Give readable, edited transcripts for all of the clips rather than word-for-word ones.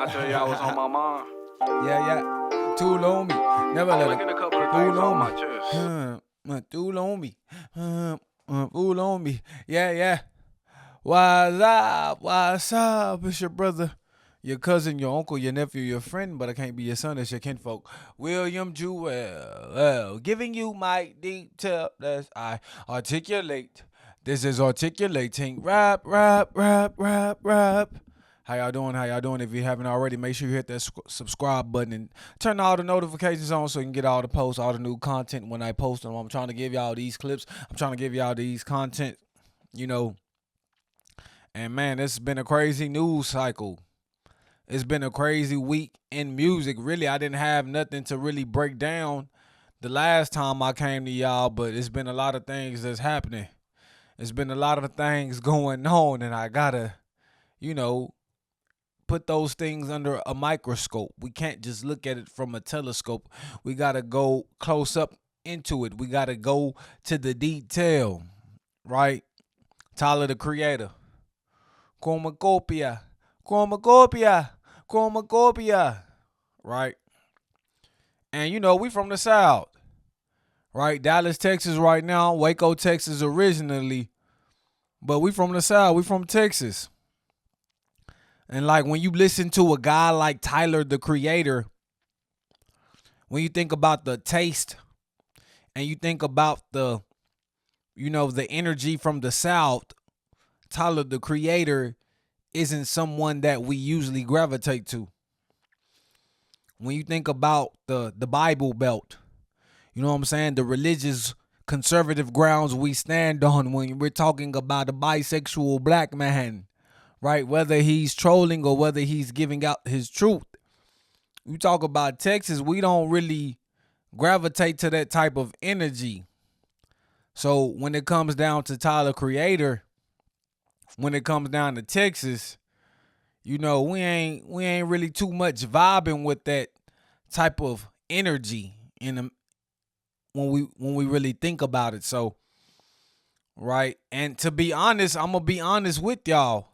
I tell y'all what's on my mind? Yeah. Tool on me. Never I'm let looking it. a couple of Tool things on on my me. chest. Tool on me. Tool on me. Yeah. What's up? What's up? It's your brother, your cousin, your uncle, your nephew, your friend, but I can't be your son. It's your kinfolk, William Jewell. Giving you my detail as I articulate. This is articulating rap. How y'all doing? If you haven't already, make sure you hit that subscribe button and turn all the notifications on so you can get all the posts, all the new content when I post them. I'm trying to give y'all these clips. I'm trying to give y'all these content, and man, it's been a crazy news cycle. It's been a crazy week in music. Really, I didn't have nothing to really break down the last time I came to y'all, but it's been a lot of things that's happening. It's been a lot of things going on, and I gotta, put those things under a microscope. We can't just look at it from a telescope. We gotta go close up into it. We gotta go to the detail, right? Tyler the Creator. Chromacopia, right? And we from the South, right? Dallas, Texas right now, Waco, Texas originally, but we from the South, we from Texas. And like when you listen to a guy like Tyler the Creator, when you think about the taste and you think about the energy from the South, Tyler the Creator isn't someone that we usually gravitate to. When you think about the Bible Belt, you know what I'm saying? The religious conservative grounds we stand on when we're talking about a bisexual black man, right? Whether he's trolling or whether he's giving out his truth. You talk about Texas, we don't really gravitate to that type of energy. So when it comes down to Tyler Creator, when it comes down to Texas, we ain't really too much vibing with that type of energy when we really think about it. So, right? And to be honest, I'm gonna be honest with y'all.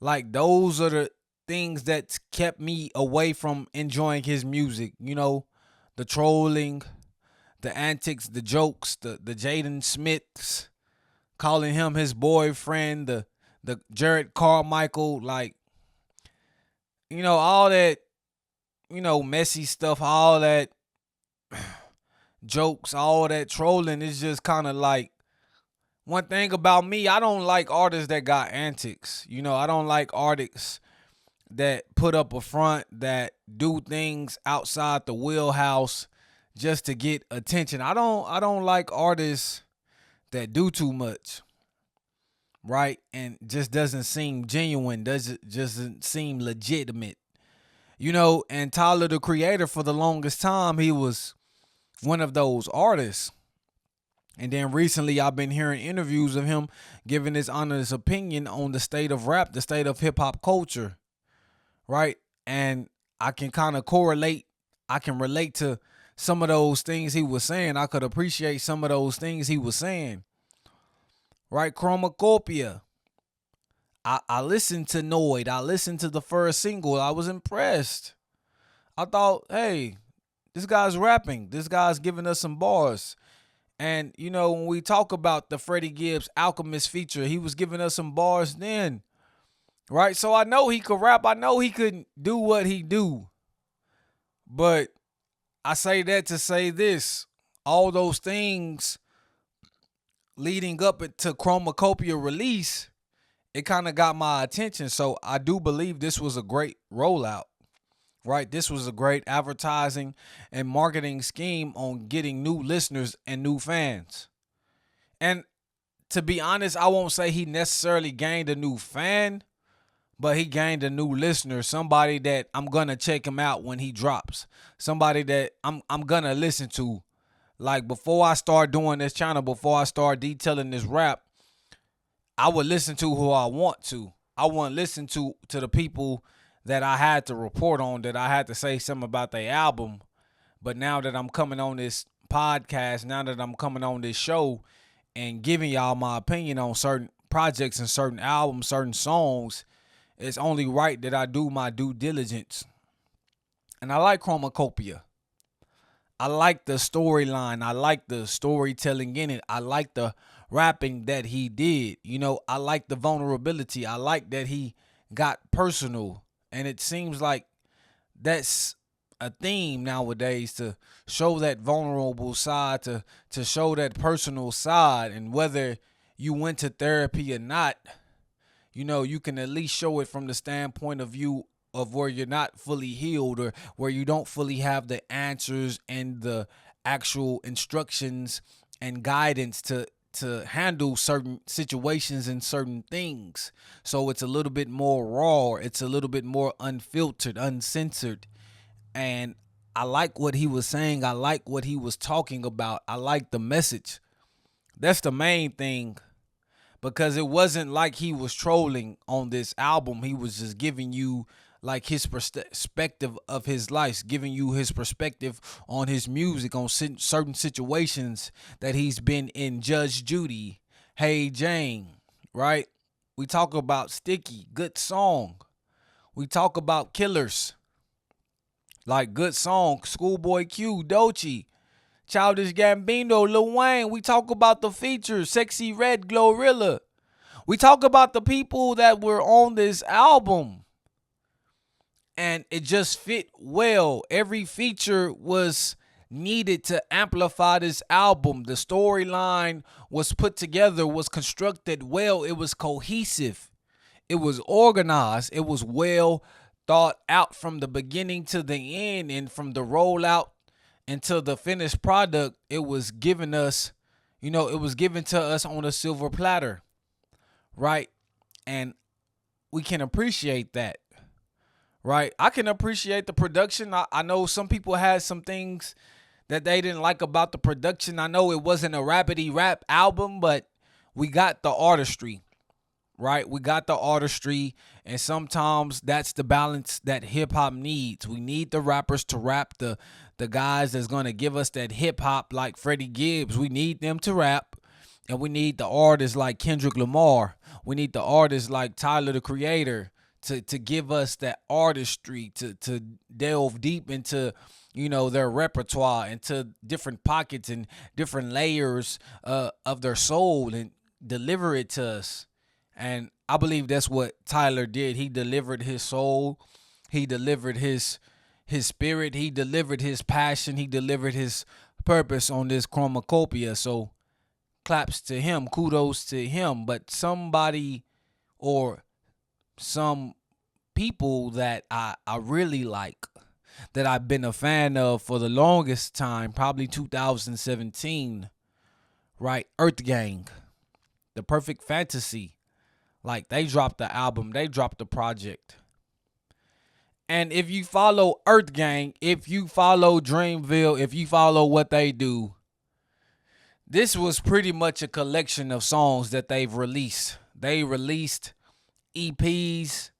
Like those are the things that kept me away from enjoying his music. The trolling, the antics, the jokes, the Jaden Smiths calling him his boyfriend, the Jared Carmichael, like, all that, messy stuff, all that jokes, all that trolling is just kind of like, one thing about me, I don't like artists that got antics. I don't like artists that put up a front, that do things outside the wheelhouse just to get attention. I don't like artists that do too much, right? And just doesn't seem genuine, doesn't seem legitimate. And Tyler the Creator, for the longest time, he was one of those artists. And then recently I've been hearing interviews of him giving his honest opinion on the state of rap, the state of hip hop culture, right? And I can kind of correlate, I can relate to some of those things he was saying. I could appreciate some of those things he was saying, right? Chromacopia. I listened to Noid. I listened to the first single. I was impressed. I thought, hey, this guy's rapping. This guy's giving us some bars. And, when we talk about the Freddie Gibbs Alchemist feature, he was giving us some bars then, right? So I know he could rap. I know he could do what he do. But I say that to say this. All those things leading up to Chromacopia release, it kind of got my attention. So I do believe this was a great rollout. Right, this was a great advertising and marketing scheme on getting new listeners and new fans. And to be honest, I won't say he necessarily gained a new fan, but he gained a new listener, somebody that I'm gonna check him out when he drops, somebody that I'm gonna listen to. Like before I start doing this channel, before I start detailing this rap, I would listen to who I want to. I want to listen to the people that I had to report on, that I had to say something about their album. But now that I'm coming on this podcast, now that I'm coming on this show and giving y'all my opinion on certain projects and certain albums, certain songs, it's only right that I do my due diligence. And I like Chromacopia. I like the storyline. I like the storytelling in it. I like the rapping that he did. I like the vulnerability. I like that he got personal. And it seems like that's a theme nowadays, to show that vulnerable side, to show that personal side. And whether you went to therapy or not, you can at least show it from the standpoint of view of where you're not fully healed, or where you don't fully have the answers and the actual instructions and guidance to handle certain situations and certain things. So it's a little bit more raw, it's a little bit more unfiltered, uncensored. And I like what he was saying. I like what he was talking about. I like the message. That's the main thing, because it wasn't like he was trolling on this album. He was just giving you like his perspective of his life, giving you his perspective on his music, on certain situations that he's been in. Judge Judy, Hey Jane, right? We talk about Sticky, good song. We talk about Killers, like good song. Schoolboy Q, Doechii, Childish Gambino, Lil Wayne. We talk about the features, Sexy Red, Glorilla. We talk about the people that were on this album. And it just fit well. Every feature was needed to amplify this album. The storyline was put together, was constructed well. It was cohesive. It was organized. It was well thought out from the beginning to the end, and from the rollout until the finished product. It was given us, it was given to us on a silver platter, right? And we can appreciate that. Right, I can appreciate the production. I know some people had some things that they didn't like about the production. I know it wasn't a rapidy rap album, but we got the artistry, right? We got the artistry, and sometimes that's the balance that hip hop needs. We need the rappers to rap, the guys that's gonna give us that hip hop, like Freddie Gibbs. We need them to rap, and we need the artists like Kendrick Lamar. We need the artists like Tyler the Creator to give us that artistry, to delve deep into their repertoire, into different pockets and different layers of their soul, and deliver it to us. And I believe that's what Tyler did. He delivered his soul, he delivered his spirit, he delivered his passion, he delivered his purpose on this Chromacopia. So claps to him, kudos to him. But somebody, or some people that I really like, that I've been a fan of for the longest time, probably 2017, right? Earth Gang, The Perfect Fantasy. Like, they dropped the album, they dropped the project. And if you follow Earth Gang, if you follow Dreamville, if you follow what they do, this was pretty much a collection of songs that they've released. They released EPs,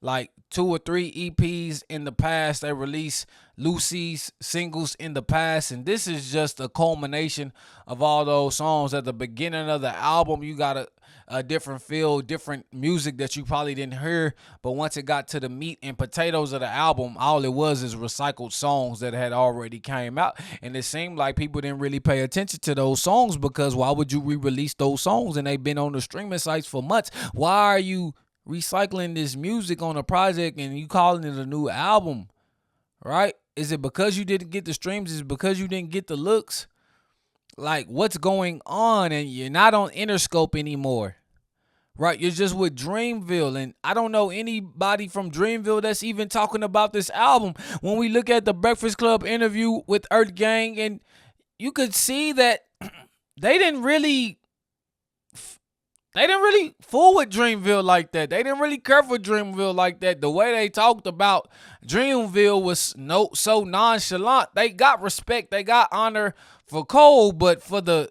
like 2 or 3 EPs in the past. They released Lucy's singles in the past, and this is just a culmination of all those songs. At the beginning of the album, you got a different feel, different music that you probably didn't hear, but once it got to the meat and potatoes of the album, all it was is recycled songs that had already came out. And it seemed like people didn't really pay attention to those songs, because why would you re-release those songs? And they've been on the streaming sites for months. Why are you recycling this music on a project and you calling it a new album, right? Is it because you didn't get the streams? Is it because you didn't get the looks? Like, what's going on? And you're not on Interscope anymore, right? You're just with Dreamville, and I don't know anybody from Dreamville that's even talking about this album. When we look at the Breakfast Club interview with Earth Gang, and you could see that they didn't really fool with Dreamville like that. They didn't really care for Dreamville like that. The way they talked about Dreamville was so nonchalant. They got respect, they got honor for Cole, but for the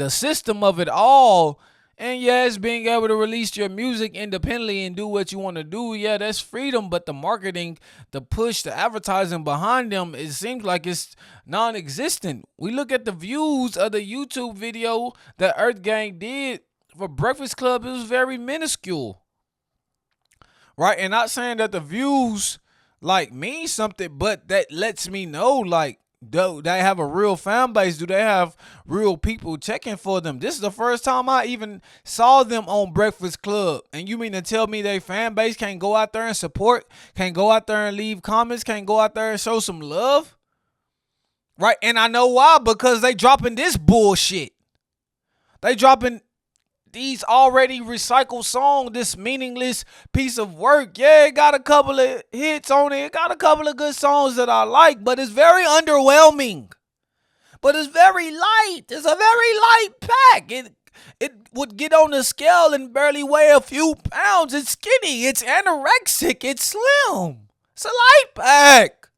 system of it all, and yes, being able to release your music independently and do what you want to do, yeah, that's freedom. But the marketing, the push, the advertising behind them, it seems like it's non-existent. We look at the views of the YouTube video that Earth Gang did for Breakfast Club, it was very minuscule, right? And not saying that the views like mean something, but that lets me know like do they have a real fan base? Do they have real people checking for them? This is the first time I even saw them on Breakfast Club. And you mean to tell me they fan base can't go out there and support, can't go out there and leave comments, can't go out there and show some love? Right? And I know why, because they dropping this bullshit. They dropping these already recycled songs, this meaningless piece of work. Yeah, it got a couple of hits on it. It got a couple of good songs that I like, but it's very underwhelming. But it's very light. It's a very light pack. It would get on the scale and barely weigh a few pounds. It's skinny. It's anorexic. It's slim. It's a light pack.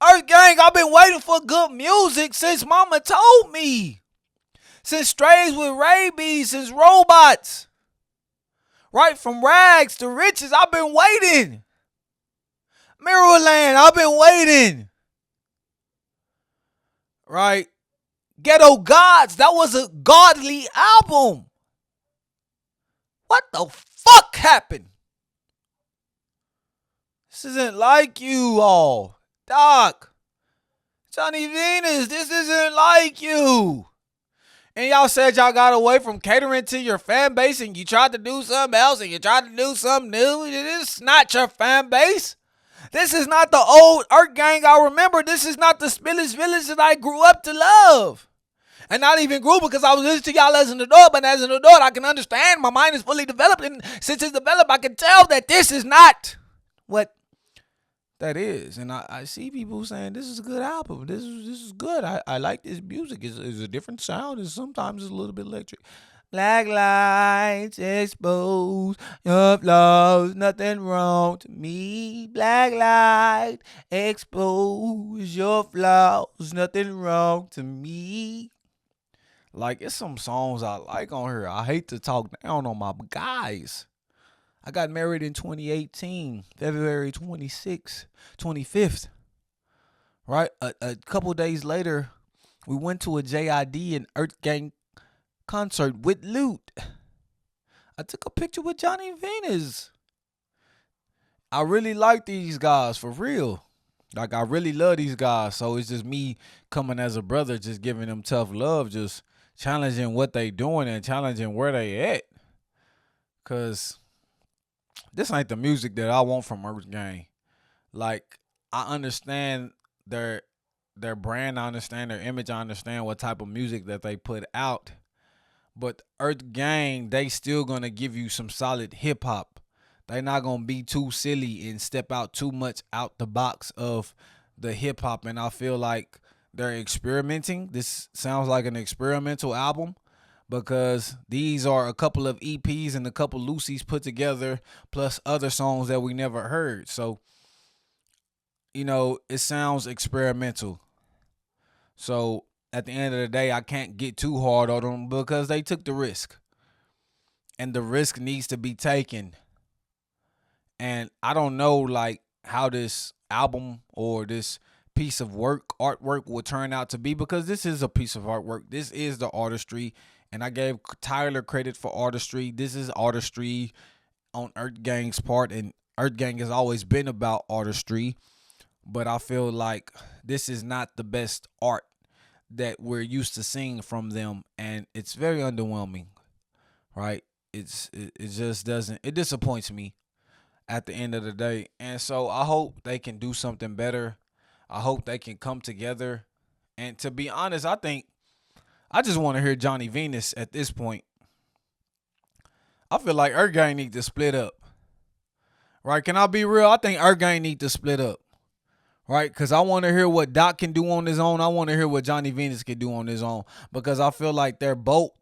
Earth Gang, I've been waiting for good music since mama told me. Since Strays with Rabies, since Robots. Right from rags to riches, I've been waiting. Mirrorland, I've been waiting. Right? Ghetto Gods, that was a godly album. What the fuck happened? This isn't like you all. Doc. Johnny Venus, this isn't like you. And y'all said y'all got away from catering to your fan base and you tried to do something else and you tried to do something new. This is not your fan base. This is not the old Earth Gang I remember. This is not the Spillage Village that I grew up to love. And not even grew because I was listening to y'all as an adult. But as an adult, I can understand. My mind is fully developed. And since it's developed, I can tell that this is not what that is. And I see people saying this is a good album. This is good. I like this music. It's a different sound. And sometimes it's a little bit electric. Black lights expose your flaws. Nothing wrong to me. Black light expose your flaws. Nothing wrong to me. Like, it's some songs I like on here. I hate to talk down on my guys. I got married in 2018, February 25th. Right? A couple days later, we went to a JID and Earth Gang concert with Loot. I took a picture with Johnny Venus. I really like these guys, for real. Like, I really love these guys. So it's just me coming as a brother, just giving them tough love, just challenging what they doing and challenging where they at. Because this ain't the music that I want from Earth Gang. Like, I understand their brand, I understand their image, I understand what type of music that they put out. But Earth Gang, they still gonna give you some solid hip hop. They not gonna be too silly and step out too much out the box of the hip hop. And I feel like they're experimenting. This sounds like an experimental album because these are a couple of EPs and a couple Lucy's put together, plus other songs that we never heard. So, you know, it sounds experimental. So at the end of the day, I can't get too hard on them because they took the risk. And the risk needs to be taken. And I don't know, like, how this album or this piece of artwork will turn out to be, because this is a piece of artwork. This is the artistry. And I gave Tyler credit for artistry. This is artistry on Earth Gang's part. And Earth Gang has always been about artistry. But I feel like this is not the best art that we're used to seeing from them, and it's very underwhelming, right? It just doesn't, it disappoints me at the end of the day. And so I hope they can do something better. I hope they can come together. And to be honest, I think I just want to hear Johnny Venus at this point. I feel like Earth Gang need to split up, right? Can I be real? I think Earth Gang need to split up. Right? Because I want to hear what Doc can do on his own. I want to hear what Johnny Venus can do on his own. Because I feel like they're both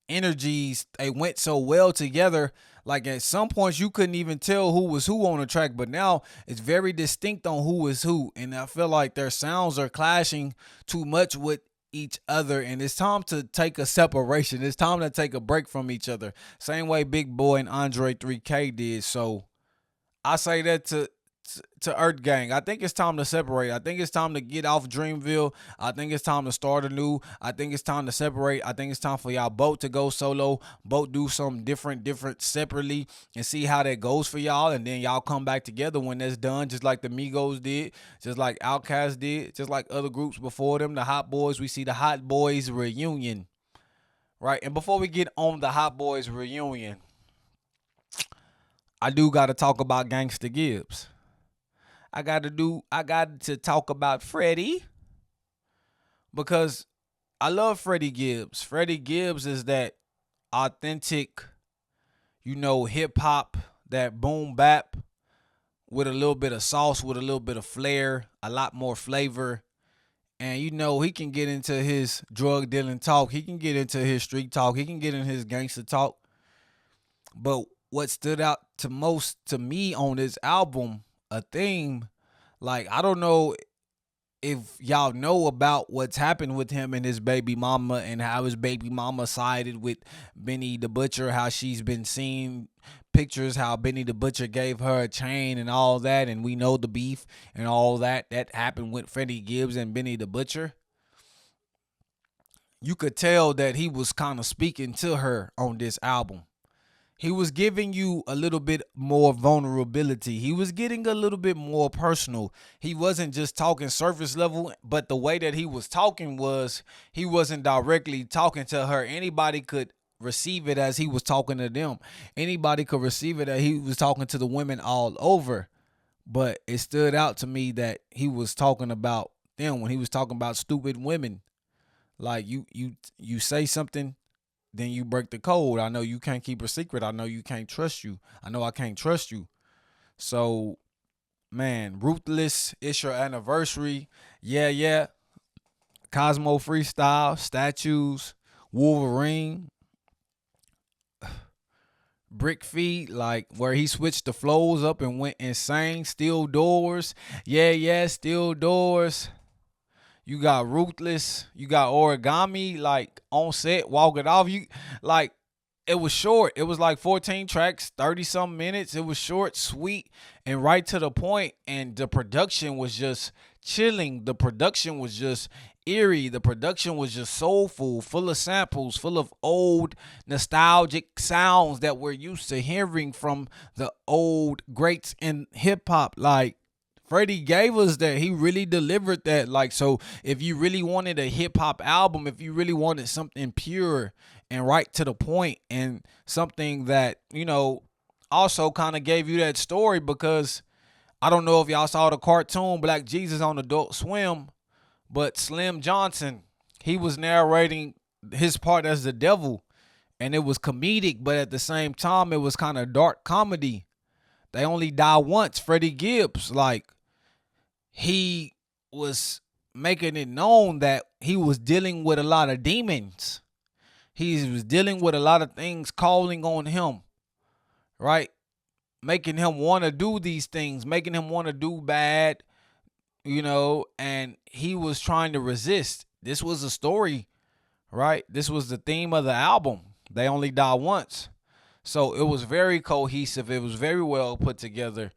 energies, they went so well together. Like, at some points, you couldn't even tell who was who on the track. But now it's very distinct on who is who. And I feel like their sounds are clashing too much with each other. And it's time to take a separation. It's time to take a break from each other. Same way Big Boy and Andre 3K did. So I say that to to Earth Gang. I think it's time to separate. I think it's time to get off Dreamville. I think it's time to start anew. I think it's time to separate. I think it's time for y'all both to go solo, both do something different separately, and see how that goes for y'all. And then y'all come back together when that's done, just like the Migos did, just like Outkast did, just like other groups before them, the Hot Boys. We see the Hot Boys reunion, right? And before we get on the Hot Boys reunion, I do got to talk about Gangsta Gibbs. I got to talk about Freddie, because I love Freddie Gibbs. Freddie Gibbs is that authentic, hip hop, that boom bap with a little bit of sauce, with a little bit of flair, a lot more flavor. And he can get into his drug dealing talk. He can get into his street talk. He can get in his gangster talk. But what stood out to me on this album, a theme, like, I don't know if y'all know about what's happened with him and his baby mama, and how his baby mama sided with Benny the Butcher, how she's been seeing pictures, how Benny the Butcher gave her a chain and all that, and we know the beef and all that happened with Freddie Gibbs and Benny the Butcher. You could tell that he was kind of speaking to her on this album. He was giving you a little bit more vulnerability. He was getting a little bit more personal. He wasn't just talking surface level, but the way that he was talking was, he wasn't directly talking to her. Anybody could receive it as he was talking to them. Anybody could receive it that he was talking to the women all over. But it stood out to me that he was talking about them when he was talking about stupid women. Like, you say something, then you break the code. I know you can't keep a secret. I know you can't trust you. I know I can't trust you. So, man, Ruthless, it's your anniversary. Yeah. Cosmo Freestyle, Statues, Wolverine, Brick Feet, like where he switched the flows up and went insane. Steel Doors. Yeah, Steel Doors. You got Ruthless. You got Origami, like on set, walk it off. It was short. It was like 14 tracks, 30-some minutes. It was short, sweet, and right to the point. And the production was just chilling. The production was just eerie. The production was just soulful, full of samples, full of old nostalgic sounds that we're used to hearing from the old greats in hip hop. Like, Freddie gave us that. He really delivered that. Like, so if you really wanted a hip hop album, if you really wanted something pure and right to the point, and something that, also kind of gave you that story, because I don't know if y'all saw the cartoon Black Jesus on Adult Swim, but Slim Johnson, he was narrating his part as the devil, and it was comedic, but at the same time, it was kind of dark comedy. They only die once. Freddie Gibbs, like, he was making it known that he was dealing with a lot of demons. He was dealing with a lot of things calling on him, right? Making him want to do these things, making him want to do bad, and he was trying to resist. This was a story, right? This was the theme of the album. They only die once. So it was very cohesive. It was very well put together.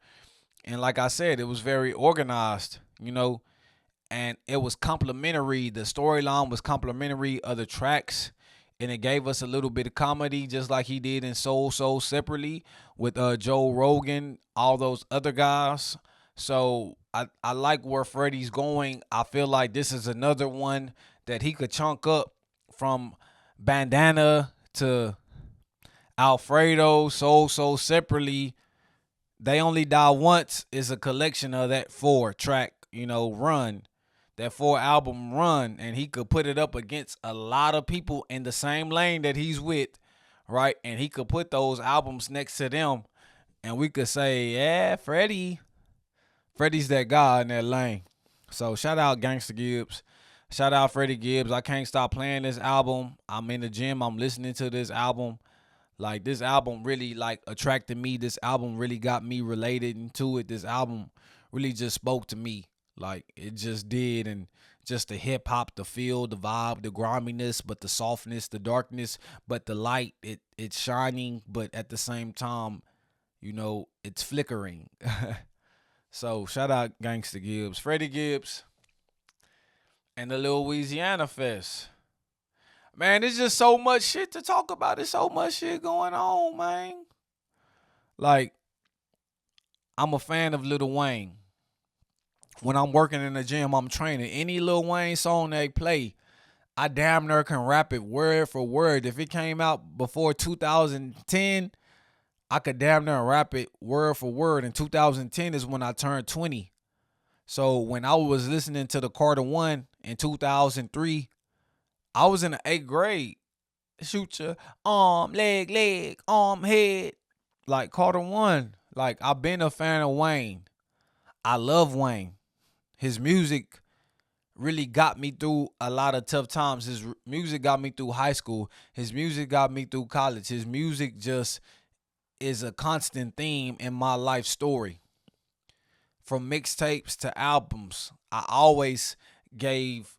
And like I said, it was very organized, and it was complimentary. The storyline was complimentary of the tracks, and it gave us a little bit of comedy, just like he did in Soul separately with Joe Rogan, all those other guys. So I like where Freddie's going. I feel like this is another one that he could chunk up, from Bandana to Alfredo, Soul separately. They Only Die Once is a collection of that 4-track, run, that 4-album run, and he could put it up against a lot of people in the same lane that he's with, right? And he could put those albums next to them, and we could say, yeah, Freddie's that guy in that lane. So shout out Gangsta Gibbs. Shout out Freddie Gibbs. I can't stop playing this album. I'm in the gym. I'm listening to this album. Like, this album really, attracted me. This album really got me related into it. This album really just spoke to me. Like, it just did. And just the hip hop, the feel, the vibe, the griminess, but the softness, the darkness, but the light, it's shining, but at the same time, it's flickering. So shout out Gangsta Gibbs, Freddie Gibbs, and the Louisiana Fest. Man, there's just so much shit to talk about. There's so much shit going on, man. Like, I'm a fan of Lil Wayne. When I'm working in the gym, I'm training. Any Lil Wayne song they play, I damn near can rap it word for word. If it came out before 2010, I could damn near rap it word for word. And 2010 is when I turned 20. So when I was listening to the Carter One in 2003, I was in the 8th grade. Shoot your arm, leg, arm, head. Like Carter One. Like, I've been a fan of Wayne. I love Wayne. His music really got me through a lot of tough times. His music got me through high school. His music got me through college. His music just is a constant theme in my life story. From mixtapes to albums, I always gave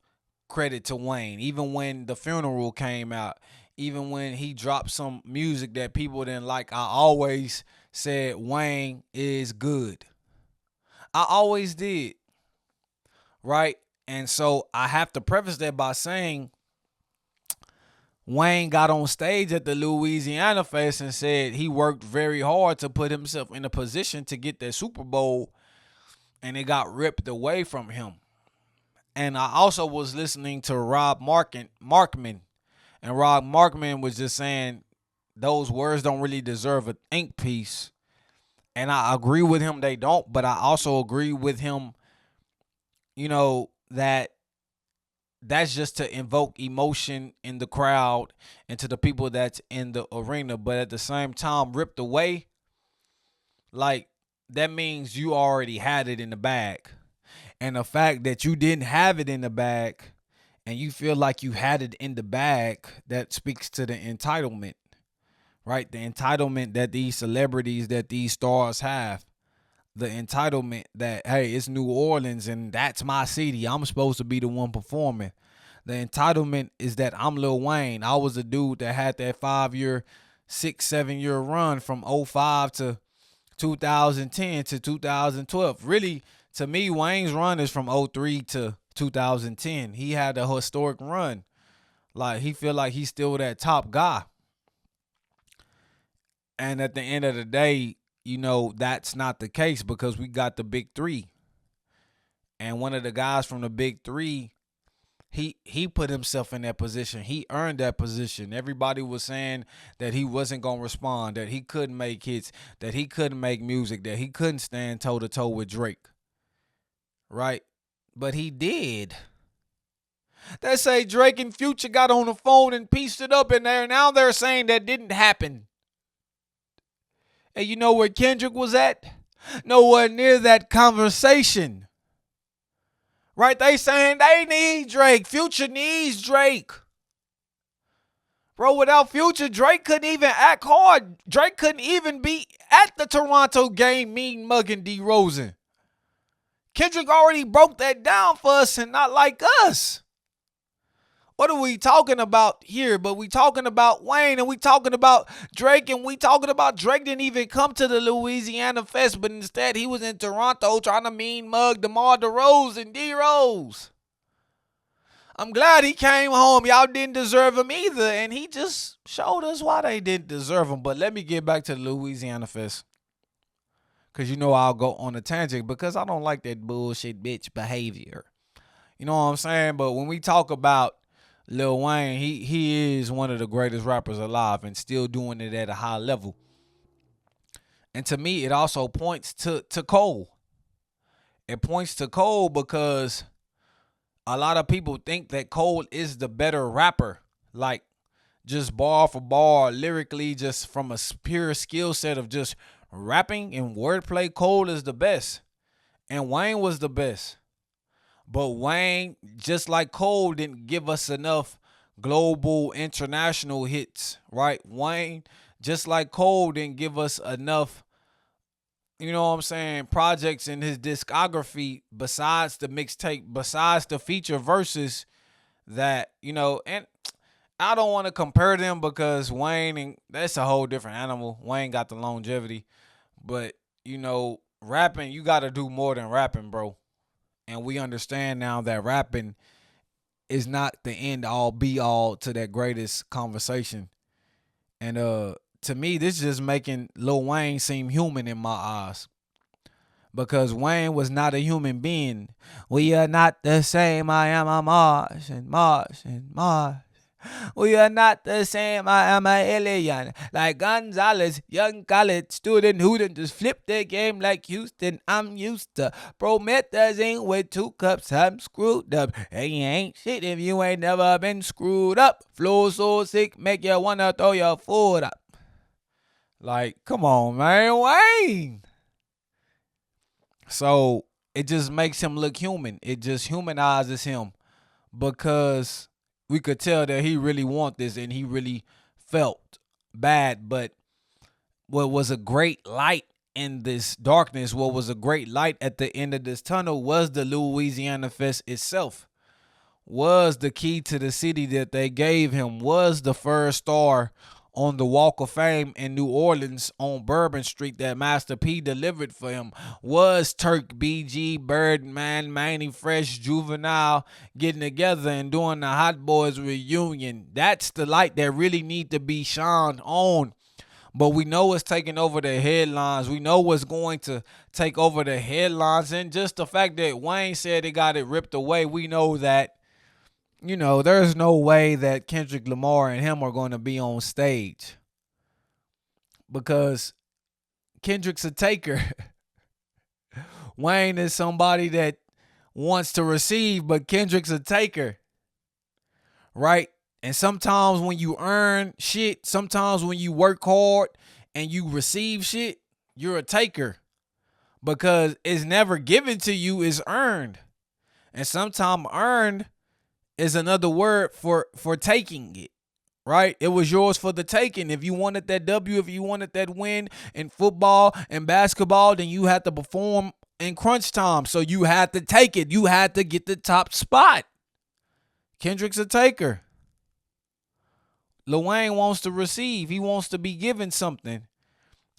credit to Wayne. Even when The Funeral came out, even when he dropped some music that people didn't like, I always said Wayne is good. I always did. Right? And so I have to preface that by saying Wayne got on stage at the Louisiana Fest and said he worked very hard to put himself in a position to get that Super Bowl, and it got ripped away from him. And I also was listening to Rob Markman, and Rob Markman was just saying those words don't really deserve a think piece. And I agree with him, they don't, but I also agree with him, that's just to invoke emotion in the crowd and to the people that's in the arena. But at the same time, ripped away, like, that means you already had it in the bag. And the fact that you didn't have it in the bag and you feel like you had it in the bag, that speaks to the entitlement, right? The entitlement that these celebrities, that these stars have. The entitlement that, hey, it's New Orleans and that's my city. I'm supposed to be the one performing. The entitlement is that I'm Lil Wayne. I was a dude that had that 5-year, 6-7 year run from '05 to 2010 to 2012. Really, to me, Wayne's run is from '03 to 2010. He had a historic run. Like, he feel like he's still that top guy. And at the end of the day, that's not the case because we got the big three. And one of the guys from the big three, he put himself in that position. He earned that position. Everybody was saying that he wasn't going to respond, that he couldn't make hits, that he couldn't make music, that he couldn't stand toe-to-toe with Drake. Right? But he did. They say Drake and Future got on the phone and pieced it up in there. Now they're saying that didn't happen. And you know where Kendrick was at? Nowhere near that conversation. Right? They saying they need Drake. Future needs Drake. Bro, without Future, Drake couldn't even act hard. Drake couldn't even be at the Toronto game mean mugging Derozan. Kendrick already broke that down for us and not like us. What are we talking about here? But we talking about Wayne, and we talking about Drake, and we talking about Drake didn't even come to the Louisiana Fest, but instead he was in Toronto trying to mean mug DeMar DeRozan, D-Rose. I'm glad he came home. Y'all didn't deserve him either, and he just showed us why they didn't deserve him. But let me get back to the Louisiana Fest, because I'll go on a tangent because I don't like that bullshit bitch behavior. You know what I'm saying? But when we talk about Lil Wayne, he is one of the greatest rappers alive and still doing it at a high level. And to me, it also points to Cole. It points to Cole because a lot of people think that Cole is the better rapper. Like, just bar for bar, lyrically, just from a pure skill set of just rapping and wordplay, Cole is the best. And Wayne was the best. But Wayne, just like Cole, didn't give us enough global, international hits, right? Wayne, just like Cole, didn't give us enough, projects in his discography besides the mixtape, besides the feature verses that, and I don't want to compare them because Wayne, and that's a whole different animal. Wayne got the longevity. But, rapping, you got to do more than rapping, bro. And we understand now that rapping is not the end all be all to that greatest conversation. And to me, this is just making Lil Wayne seem human in my eyes. Because Wayne was not a human being. We are not the same. I am a Mars and Mars and Mars. We are not the same. I am an alien. Like Gonzalez, young college student who done just flipped the game like Houston. I'm used to promethazine with 2 cups. I'm screwed up. Hey, you ain't shit if you ain't never been screwed up. Flow so sick, make you wanna throw your foot up. Like, come on, man, Wayne. So it just makes him look human. It just humanizes him because we could tell that he really want this and he really felt bad. But what was a great light in this darkness, what was a great light at the end of this tunnel was the Louisiana Fest itself, was the key to the city that they gave him, was the first star on the Walk of Fame in New Orleans on Bourbon Street that Master P delivered for him, was Turk, BG, Birdman, Manny Fresh, Juvenile getting together and doing the Hot Boys reunion. That's the light that really need to be shined on. But we know it's taking over the headlines. We know what's going to take over the headlines. And just the fact that Wayne said they got it ripped away, we know that, you know, there's no way that Kendrick Lamar and him are going to be on stage because Kendrick's a taker. Wayne is somebody that wants to receive, but Kendrick's a taker, right? And sometimes when you earn shit, sometimes when you work hard and you receive shit, you're a taker because it's never given to you, it's earned. And sometimes earned is another word for taking it, right? It was yours for the taking. If you wanted that W, if you wanted that win in football and basketball, then you had to perform in crunch time. So you had to take it. You had to get the top spot. Kendrick's a taker. Lil Wayne wants to receive. He wants to be given something.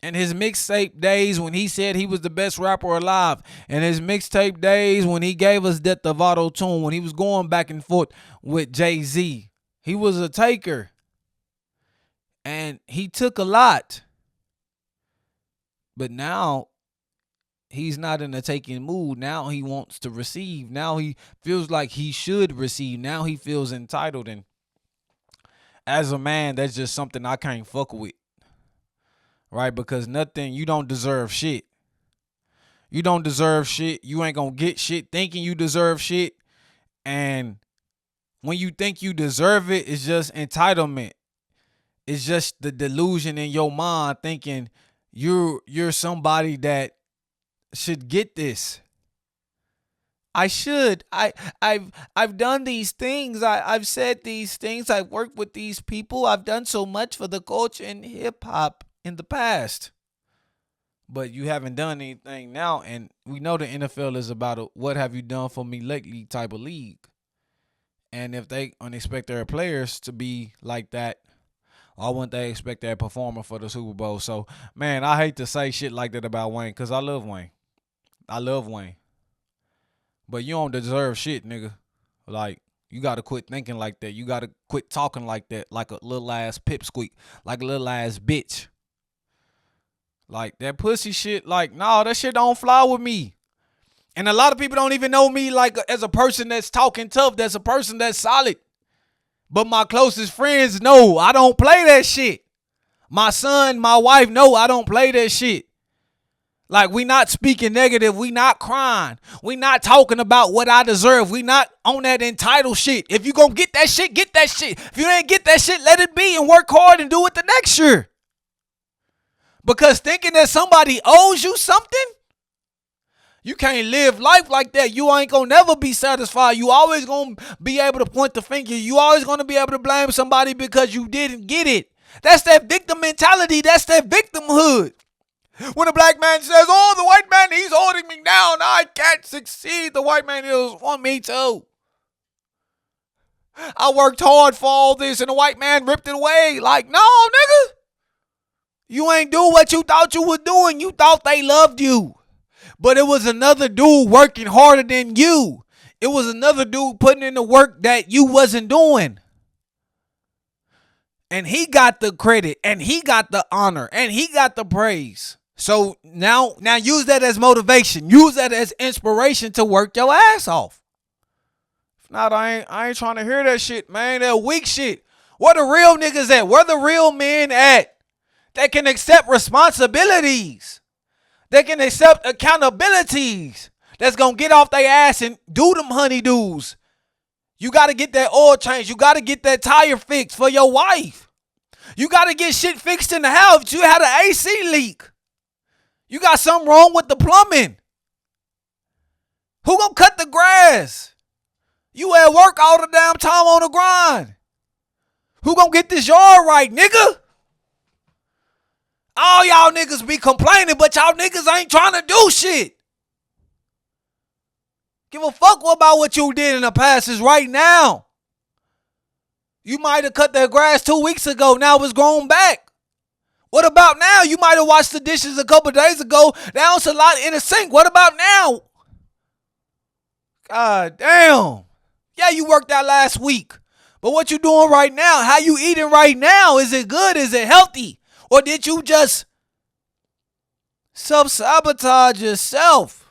And his mixtape days when he said he was the best rapper alive, and his mixtape days when he gave us Death of Auto-Tune, when he was going back and forth with Jay-Z, he was a taker. And he took a lot. But now he's not in a taking mood. Now he wants to receive. Now he feels like he should receive. Now he feels entitled. And as a man, that's just something I can't fuck with. Right? Because you don't deserve shit. You don't deserve shit. You ain't gonna get shit thinking you deserve shit. And when you think you deserve it, it's just entitlement. It's just the delusion in your mind thinking you're somebody that should get this. I should. I've done these things. I've said these things. I've worked with these people. I've done so much for the culture and hip hop in the past. But you haven't done anything now, and we know the NFL is about a what have you done for me lately type of league. And if they expect their players to be like that, why wouldn't they expect their performer for the Super Bowl? So, man, I hate to say shit like that about Wayne because I love Wayne. I love Wayne. But you don't deserve shit, nigga. Like, you got to quit thinking like that. You got to quit talking like that, like a little ass pipsqueak, like a little ass bitch. Like, that pussy shit, like, no, that shit don't fly with me. And a lot of people don't even know me, like, as a person that's talking tough, that's a person that's solid. But my closest friends know I don't play that shit. My son, my wife know I don't play that shit. Like, we not speaking negative. We not crying. We not talking about what I deserve. We not on that entitled shit. If you gonna get that shit, get that shit. If you ain't get that shit, let it be and work hard and do it the next year. Because thinking that somebody owes you something, you can't live life like that. You ain't gonna never be satisfied. You always gonna be able to point the finger. You always gonna be able to blame somebody because you didn't get it. That's that victim mentality. That's that victimhood. When a black man says, oh, the white man, he's holding me down, I can't succeed. The white man is want me too. I worked hard for all this and the white man ripped it away. Like, no, nigga. You ain't do what you thought you were doing. You thought they loved you. But it was another dude working harder than you. It was another dude putting in the work that you wasn't doing. And he got the credit, and he got the honor, and he got the praise. So now use that as motivation. Use that as inspiration to work your ass off. If not, I ain't trying to hear that shit, man. That weak shit. Where the real niggas at? Where the real men at? That can accept responsibilities. They can accept accountabilities. That's gonna get off their ass and do them honeydews. You gotta get that oil change. You gotta get that tire fixed for your wife. You gotta get shit fixed in the house. You had an AC leak. You got something wrong with the plumbing. Who gonna cut the grass? You at work all the damn time on the grind. Who gonna get this yard right, nigga? All y'all niggas be complaining, but y'all niggas ain't trying to do shit. Give a fuck about what you did in the past is right now. You might have cut that grass 2 weeks ago. Now it's grown back. What about now? You might have washed the dishes a couple days ago. Now it's a lot in the sink. What about now? God damn. Yeah, you worked out last week. But what you doing right now? How you eating right now? Is it good? Is it healthy? Or did you just self-sabotage yourself?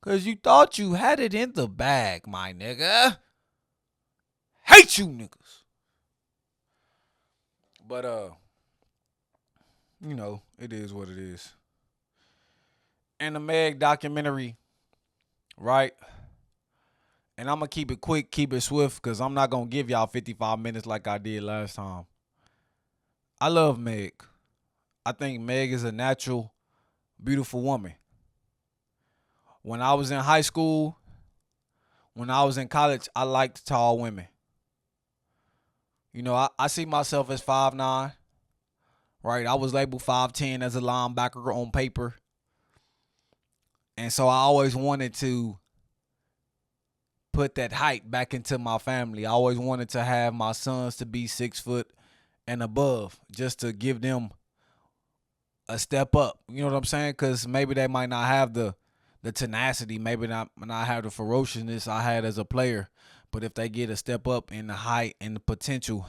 Because you thought you had it in the bag, my nigga. Hate you niggas. But, you know, it is what it is. And the Meg documentary, right? And I'm going to keep it quick, keep it swift, because I'm not going to give y'all 55 minutes like I did last time. I love Meg. I think Meg is a natural, beautiful woman. When I was in high school, when I was in college, I liked tall women. You know, I see myself as 5'9", right? I was labeled 5'10" as a linebacker on paper. And so I always wanted to put that height back into my family. I always wanted to have my sons to be 6 foot and above, just to give them a step up. You know what I'm saying? Because maybe they might not have the tenacity, maybe not have the ferociousness I had as a player. But if they get a step up in the height and the potential,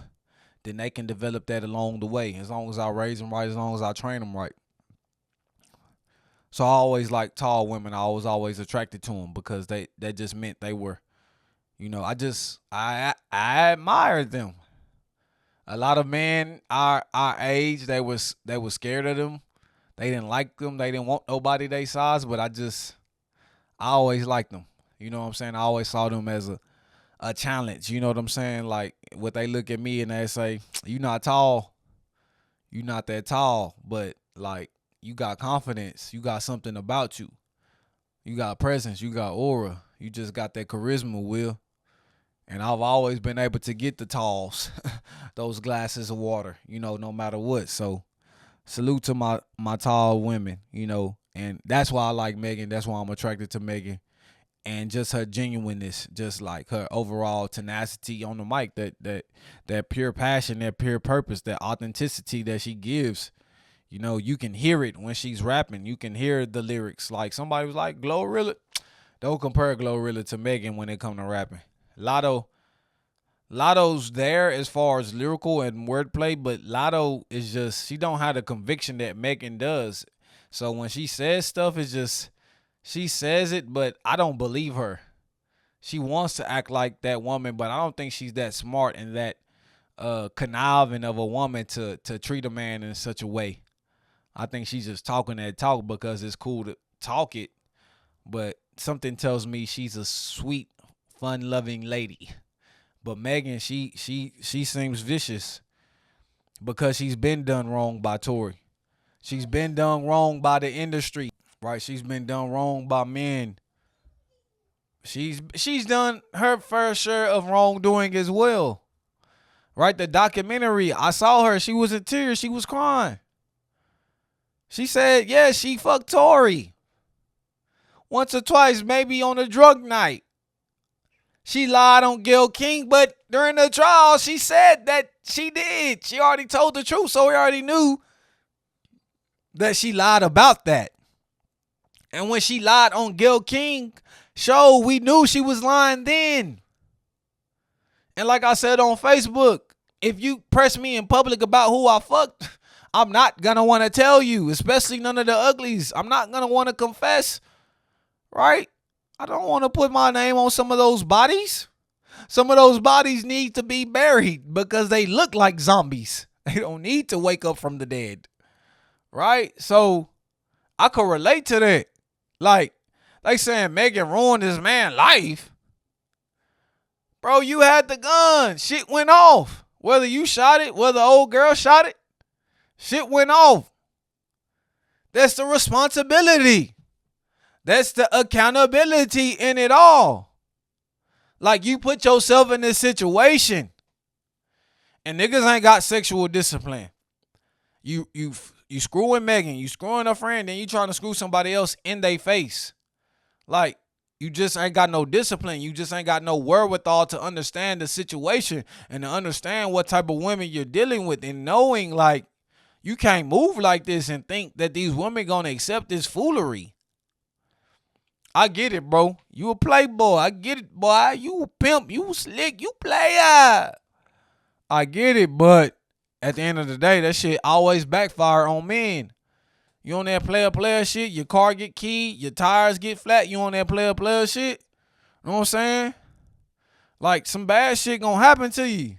then they can develop that along the way. As long as I raise them right, as long as I train them right. So I always liked tall women. I was always attracted to them because they just meant they were, you know, I admired them. A lot of men our age, they was scared of them. They didn't like them. They didn't want nobody their size. But I always liked them. You know what I'm saying? I always saw them as a challenge. You know what I'm saying? Like, what they look at me and they say, you not tall. You not that tall. But, like, you got confidence. You got something about you. You got presence. You got aura. You just got that charisma, Will. And I've always been able to get the talls, those glasses of water, you know, no matter what. So salute to my tall women, you know, and that's why I like Megan. That's why I'm attracted to Megan. And just her genuineness, just like her overall tenacity on the mic, that pure passion, that pure purpose, that authenticity that she gives. You know, you can hear it when she's rapping. You can hear the lyrics. Like, somebody was like, Glorilla. Don't compare Glorilla to Megan when it come to rapping. Lotto's there as far as lyrical and wordplay, but Lotto is just, she don't have the conviction that Megan does. So when she says stuff, it's just, she says it, but I don't believe her. She wants to act like that woman, but I don't think she's that smart and that conniving of a woman to treat a man in such a way. I think she's just talking that talk because it's cool to talk it, but something tells me she's a sweet, fun-loving lady. But Megan, she seems vicious because she's been done wrong by Tory. She's been done wrong by the industry, right? She's been done wrong by men. She's done her fair share of wrongdoing as well, right? The documentary, I saw her. She was in tears. She was crying. She said, yeah, she fucked Tory once or twice, maybe on a drug night. She lied on Gayle King, but during the trial, she said that she did. She already told the truth, so we already knew that she lied about that. And when she lied on Gayle King show, we knew she was lying then. And like I said on Facebook, if you press me in public about who I fucked, I'm not going to want to tell you, especially none of the uglies. I'm not going to want to confess, right? I don't want to put my name on some of those bodies. Some of those bodies need to be buried because they look like zombies. They don't need to wake up from the dead, right? So I could relate to that. Like, they saying Megan ruined this man's life. Bro, you had the gun. Shit went off. Whether you shot it, whether the old girl shot it, shit went off. That's the responsibility. That's the accountability in it all. Like, you put yourself in this situation and niggas ain't got sexual discipline. You screwing Megan, you screwing a friend, then you trying to screw somebody else in their face. Like, you just ain't got no discipline. You just ain't got no wherewithal to understand the situation and to understand what type of women you're dealing with, and knowing like you can't move like this and think that these women gonna accept this foolery. I get it, bro. You a playboy. I get it, boy. You a pimp. You slick. You player. I get it, but at the end of the day, that shit always backfire on men. You on that player shit, your car get keyed, your tires get flat, you on that player shit. You know what I'm saying? Like, some bad shit gonna happen to you.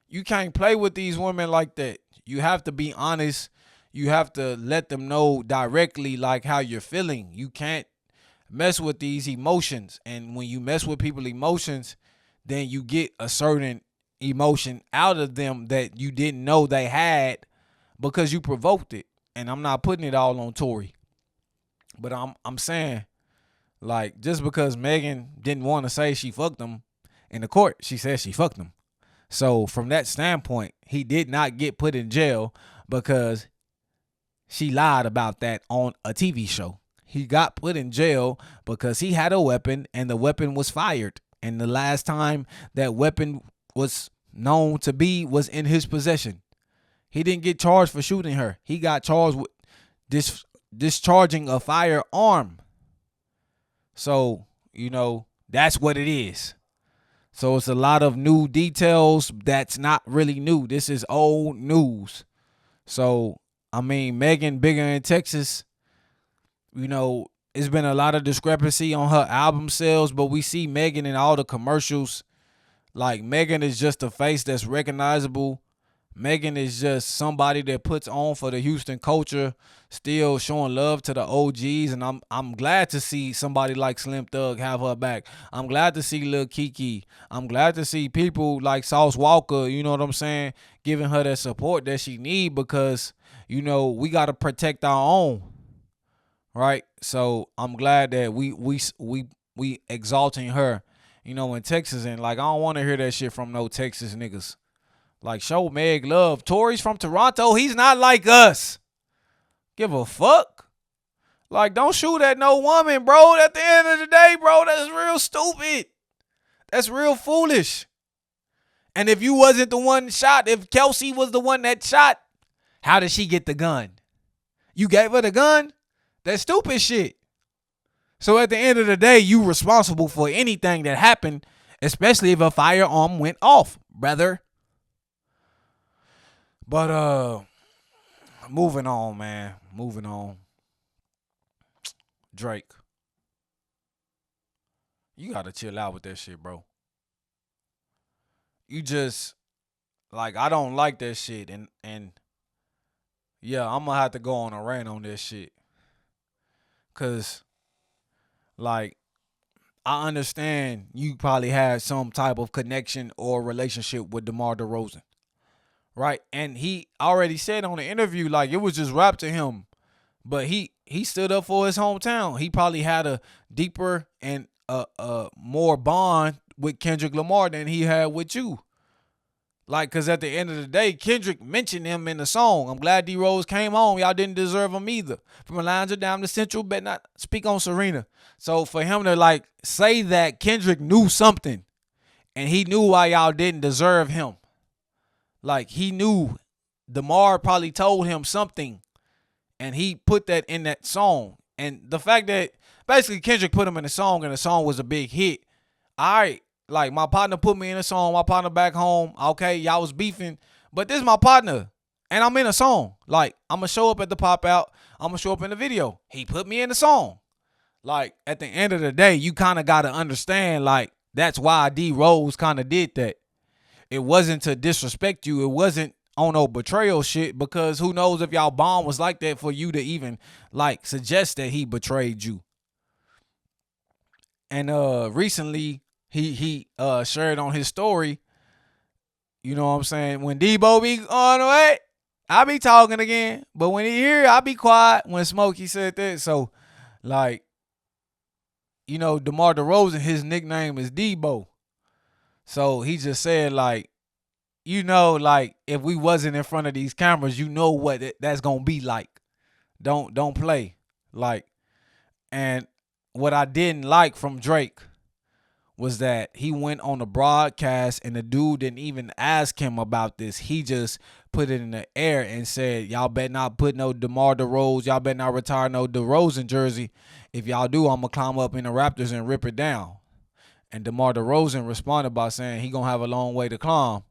You can't play with these women like that. You have to be honest. You have to let them know directly like how you're feeling. You can't mess with these emotions. And when you mess with people's emotions, then you get a certain emotion out of them that you didn't know they had because you provoked it. And I'm not putting it all on Tory. But I'm saying, like, just because Megan didn't want to say she fucked him in the court, she said she fucked him. So from that standpoint, he did not get put in jail because she lied about that on a TV show. He got put in jail because he had a weapon and the weapon was fired. And the last time that weapon was known to be was in his possession. He didn't get charged for shooting her. He got charged with discharging a firearm. So, you know, that's what it is. So it's a lot of new details that's not really new. This is old news. So, I mean, Megan bigger in Texas, you know, it's been a lot of discrepancy on her album sales, but we see Megan in all the commercials. Like, Megan is just a face that's recognizable. Megan is just somebody that puts on for the Houston culture, still showing love to the OGs, and I'm glad to see somebody like Slim Thug have her back. I'm glad to see Lil Kiki. I'm glad to see people like Sauce Walker, you know what I'm saying, giving her that support that she need because, you know, we got to protect our own, right? So I'm glad that we exalting her, you know, in Texas, and like I don't want to hear that shit from no Texas niggas. Like, show Meg love. Tory's from Toronto. He's not like us. Give a fuck. Like, don't shoot at no woman, bro. At the end of the day, bro, that's real stupid. That's real foolish. And if you wasn't the one shot, if Kelsey was the one that shot, how did she get the gun? You gave her the gun? That's stupid shit. So at the end of the day, you responsible for anything that happened, especially if a firearm went off, brother. But moving on, man. Moving on. Drake. You gotta chill out with that shit, bro. You just, like, I don't like that shit. And yeah, I'm gonna have to go on a rant on this shit. Cause, like, I understand you probably had some type of connection or relationship with DeMar DeRozan. Right, and he already said on the interview, like, it was just rap to him, but he stood up for his hometown. He probably had a deeper and more bond with Kendrick Lamar than he had with you. Like, cause at the end of the day, Kendrick mentioned him in the song. I'm glad D-Rose came on. Y'all didn't deserve him either. From Atlanta down to Central, bet not speak on Serena. So for him to like say that Kendrick knew something, and he knew why y'all didn't deserve him. Like, he knew DeMar probably told him something, and he put that in that song. And the fact that basically Kendrick put him in a song and the song was a big hit. All right, like my partner put me in a song, my partner back home. Okay, y'all was beefing, but this is my partner. And I'm in a song. Like, I'm going to show up at the pop out. I'm going to show up in the video. He put me in the song. Like, at the end of the day, you kind of got to understand, like, that's why D Rose kind of did that. It wasn't to disrespect you. It wasn't on no betrayal shit, because who knows if y'all bond was like that for you to even, like, suggest that he betrayed you. And recently, he shared on his story, you know what I'm saying, when Debo be on the way, I be talking again, but when he here, I be quiet. When Smokey said that, so like, you know, DeMar DeRozan, his nickname is Debo, so he just said like, you know, like if we wasn't in front of these cameras, you know what that's gonna be like. Don't play like, and what I didn't like from Drake was that he went on the broadcast and the dude didn't even ask him about this. He just put it in the air and said, y'all better not put no DeMar DeRozan, y'all better not retire no DeRozan jersey. If y'all do, I'm going to climb up in the Raptors and rip it down. And DeMar DeRozan responded by saying he going to have a long way to climb.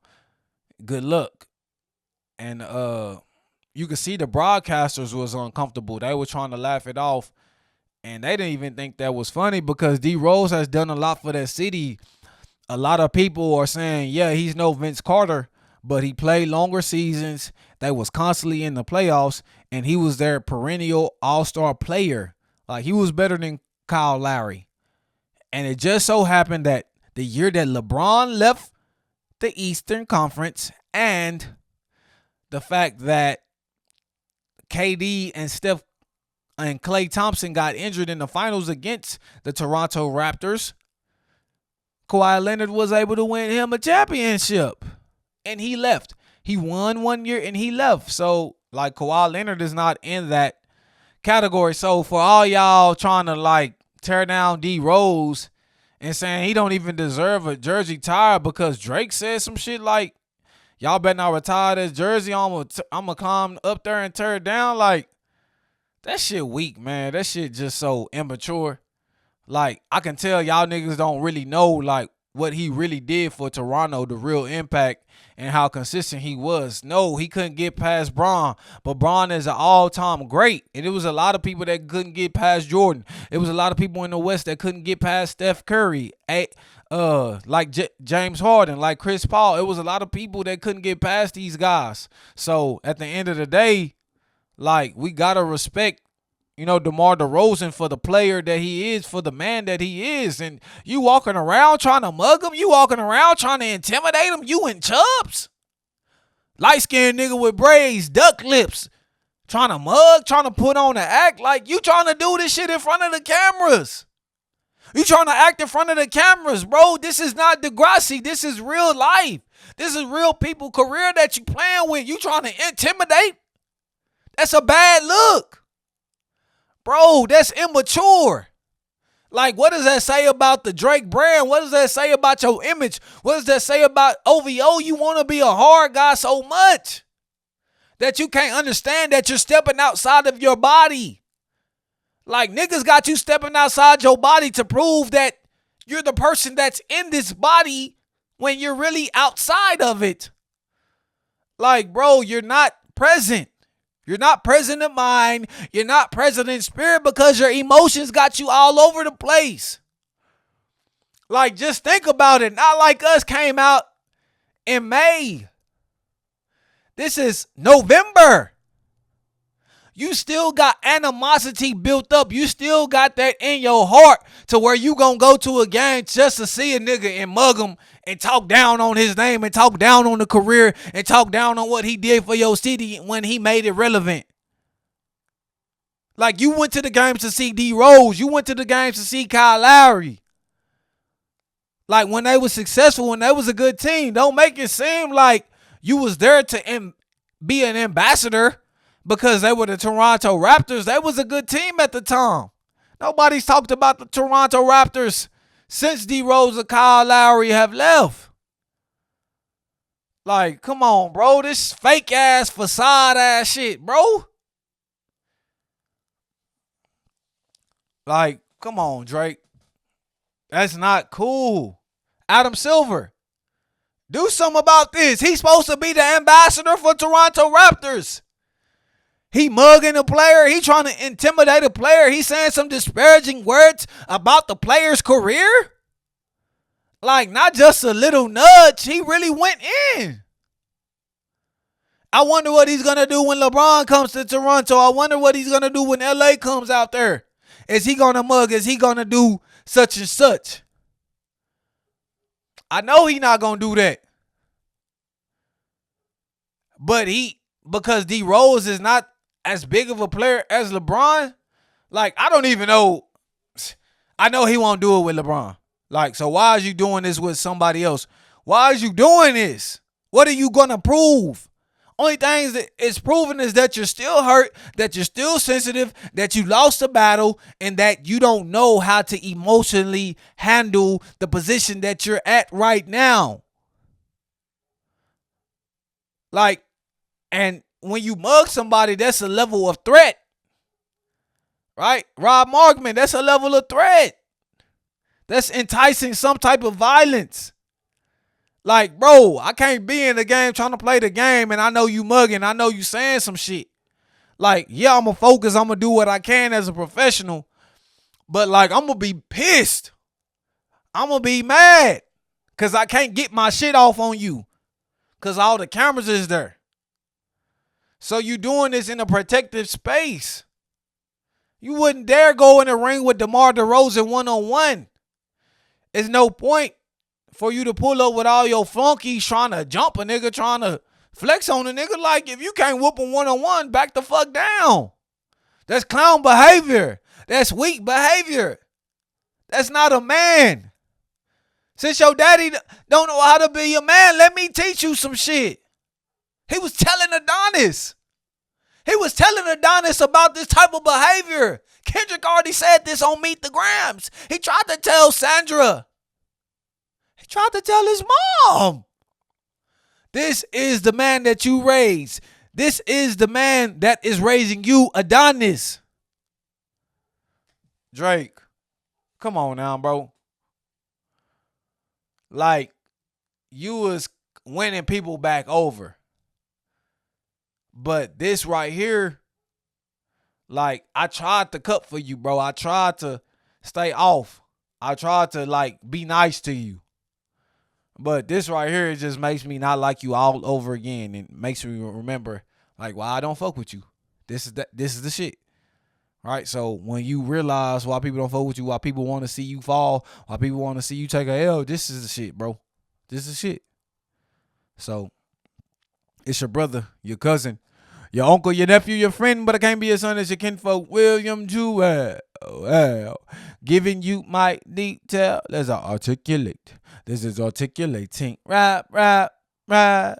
Good luck. And you could see the broadcasters was uncomfortable. They were trying to laugh it off. And they didn't even think that was funny, because D Rose has done a lot for that city. A lot of people are saying, yeah, he's no Vince Carter, but he played longer seasons. They was constantly in the playoffs, and he was their perennial all-star player. Like, he was better than Kyle Lowry. And it just so happened that the year that LeBron left the Eastern Conference, and the fact that KD and Steph and Klay Thompson got injured in the finals against the Toronto Raptors, Kawhi Leonard was able to win him a championship. And he left. He won 1 year and he left. So, like, Kawhi Leonard is not in that category. So, for all y'all trying to, like, tear down D Rose and saying he don't even deserve a jersey tire because Drake said some shit like, y'all better not retire this jersey, I'm going to climb up there and tear it down. Like, that shit weak, man. That shit just so immature. Like, I can tell y'all niggas don't really know, like, what he really did for Toronto, the real impact, and how consistent he was. No, he couldn't get past Bron, but Bron is an all-time great. And it was a lot of people that couldn't get past Jordan. It was a lot of people in the West that couldn't get past Steph Curry, like James Harden, like Chris Paul. It was a lot of people that couldn't get past these guys. So, at the end of the day, like, we got to respect, you know, DeMar DeRozan for the player that he is, for the man that he is. And you walking around trying to mug him? You walking around trying to intimidate him? You in Chubbs? Light-skinned nigga with braids, duck lips, trying to mug, trying to put on an act. Like, you trying to do this shit in front of the cameras. You trying to act in front of the cameras, bro. This is not Degrassi. This is real life. This is real people career that you playing with. You trying to intimidate? That's a bad look. Bro, that's immature. Like, what does that say about the Drake brand? What does that say about your image? What does that say about OVO? You want to be a hard guy so much that you can't understand that you're stepping outside of your body. Like, niggas got you stepping outside your body to prove that you're the person that's in this body when you're really outside of it. Like, bro, you're not present. You're not present in mind. You're not present in spirit because your emotions got you all over the place. Like, just think about it. Not like us came out in May. This is November. You still got animosity built up. You still got that in your heart to where you gonna go to a game just to see a nigga and mug him and talk down on his name and talk down on the career and talk down on what he did for your city when he made it relevant. Like, you went to the games to see D Rose. You went to the games to see Kyle Lowry. Like, when they was successful, when they was a good team, don't make it seem like you was there to be an ambassador because they were the Toronto Raptors. They was a good team at the time. Nobody's talked about the Toronto Raptors since D Rose and Kyle Lowry have left. Like, come on, bro. This fake ass facade ass shit, bro. Like, come on, Drake. That's not cool. Adam Silver, do something about this. He's supposed to be the ambassador for Toronto Raptors. He mugging a player. He trying to intimidate a player. He saying some disparaging words about the player's career. Like, not just a little nudge. He really went in. I wonder what he's going to do when LeBron comes to Toronto. I wonder what he's going to do when LA comes out there. Is he going to mug? Is he going to do such and such? I know he's not going to do that. But because D Rose is not as big of a player as LeBron, like, I don't even know. I know he won't do it with LeBron. Like, so why is you doing this with somebody else? Why is you doing this? What are you going to prove? Only things that it's proven is that you're still hurt, that you're still sensitive, that you lost the battle, and that you don't know how to emotionally handle the position that you're at right now. Like, and when you mug somebody, that's a level of threat. Right? Rob Markman, that's a level of threat. That's enticing some type of violence. Like, bro, I can't be in the game trying to play the game and I know you mugging. I know you saying some shit. Like, yeah, I'm going to focus. I'm going to do what I can as a professional. But, like, I'm going to be pissed. I'm going to be mad because I can't get my shit off on you because all the cameras is there. So you doing this in a protective space. You wouldn't dare go in the ring with DeMar DeRozan one-on-one. There's no point for you to pull up with all your flunkies trying to jump a nigga, trying to flex on a nigga. Like, if you can't whoop him one-on-one, back the fuck down. That's clown behavior. That's weak behavior. That's not a man. Since your daddy don't know how to be a man, let me teach you some shit. He was telling Adonis. He was telling Adonis about this type of behavior. Kendrick already said this on Meet the Grams. He tried to tell Sandra. He tried to tell his mom. This is the man that you raised. This is the man that is raising you, Adonis. Drake, come on now, bro. Like, you was winning people back over. But this right here, like, I tried to cut for you, bro. I tried to stay off. I tried to, like, be nice to you. But this right here, it just makes me not like you all over again. And makes me remember, like, why I don't fuck with you. This is the shit. Right? So when you realize why people don't fuck with you, why people want to see you fall, why people want to see you take a L, this is the shit, bro. This is shit. So it's your brother, your cousin, your uncle, your nephew, your friend, but I can't be your son. It's your kinfolk, William Jewell. Giving you my detail. Let's articulate. This is articulating. Rap, rap, rap.